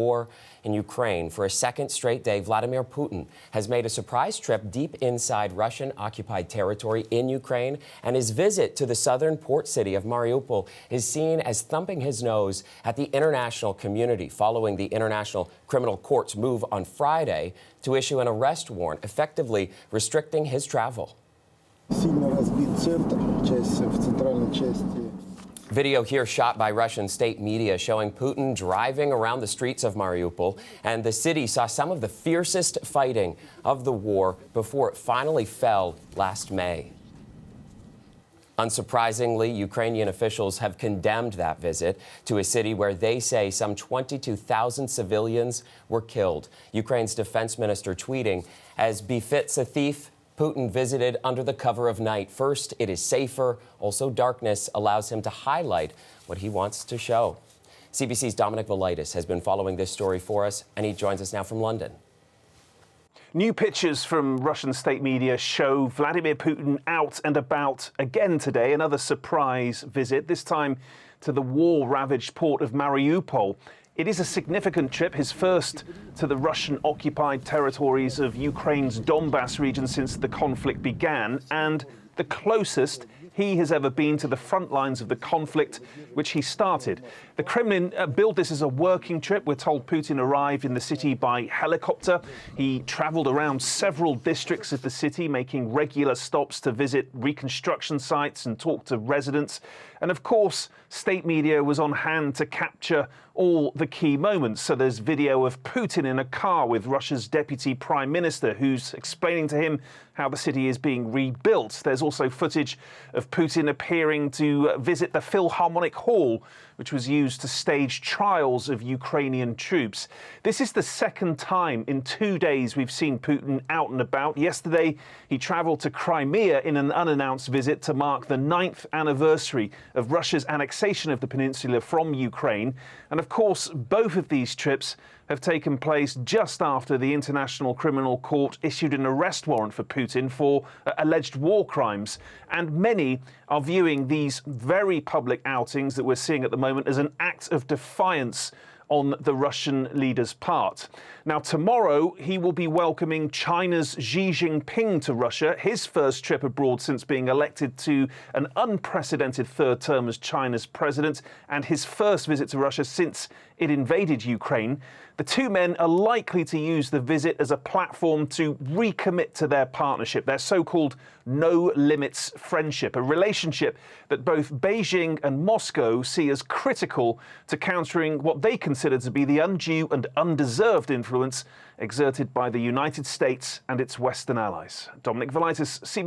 War in Ukraine. For a second straight day, Vladimir Putin has made a surprise trip deep inside Russian-occupied territory in Ukraine, and his visit to the southern port city of Mariupol is seen as thumping his nose at the international community following the International Criminal Court's move on Friday to issue an arrest warrant, effectively restricting his travel. Video here shot by Russian state media showing Putin driving around the streets of Mariupol, and the city saw some of the fiercest fighting of the war before it finally fell last May. Unsurprisingly, Ukrainian officials have condemned that visit to a city where they say some 22,000 civilians were killed. Ukraine's defense minister tweeting, "As befits a thief, Putin visited under the cover of night. First, it is safer. Also, darkness allows him to highlight what he wants to show." CBC's Dominic Velitis has been following this story for us, and he joins us now from London. New pictures from Russian state media show Vladimir Putin out and about again today. Another surprise visit, this time to the war-ravaged port of Mariupol. It is a significant trip, his first to the Russian-occupied territories of Ukraine's Donbass region since the conflict began, and the closest he has ever been to the front lines of the conflict, which he started. The Kremlin billed this as a working trip. We're told Putin arrived in the city by helicopter. He travelled around several districts of the city, making regular stops to visit reconstruction sites and talk to residents. And of course, state media was on hand to capture all the key moments. So there's video of Putin in a car with Russia's deputy prime minister, who's explaining to him how the city is being rebuilt. There's also footage of Putin appearing to visit the Philharmonic Hall, which was used to stage trials of Ukrainian troops. This is the second time in 2 days we've seen Putin out and about. Yesterday, he travelled to Crimea in an unannounced visit to mark the 9th anniversary of Russia's annexation of the peninsula from Ukraine. And of course, both of these trips have taken place just after the International Criminal Court issued an arrest warrant for Putin for alleged war crimes. And many are viewing these very public outings that we're seeing at the moment as an act of defiance on the Russian leader's part. Now, tomorrow, he will be welcoming China's Xi Jinping to Russia, his first trip abroad since being elected to an unprecedented third term as China's president, and his first visit to Russia since it invaded Ukraine. The two men are likely to use the visit as a platform to recommit to their partnership, their so-called no-limits friendship, a relationship that both Beijing and Moscow see as critical to countering what they consider to be the undue and undeserved influence exerted by the United States and its Western allies. Dominic Velitis, CBC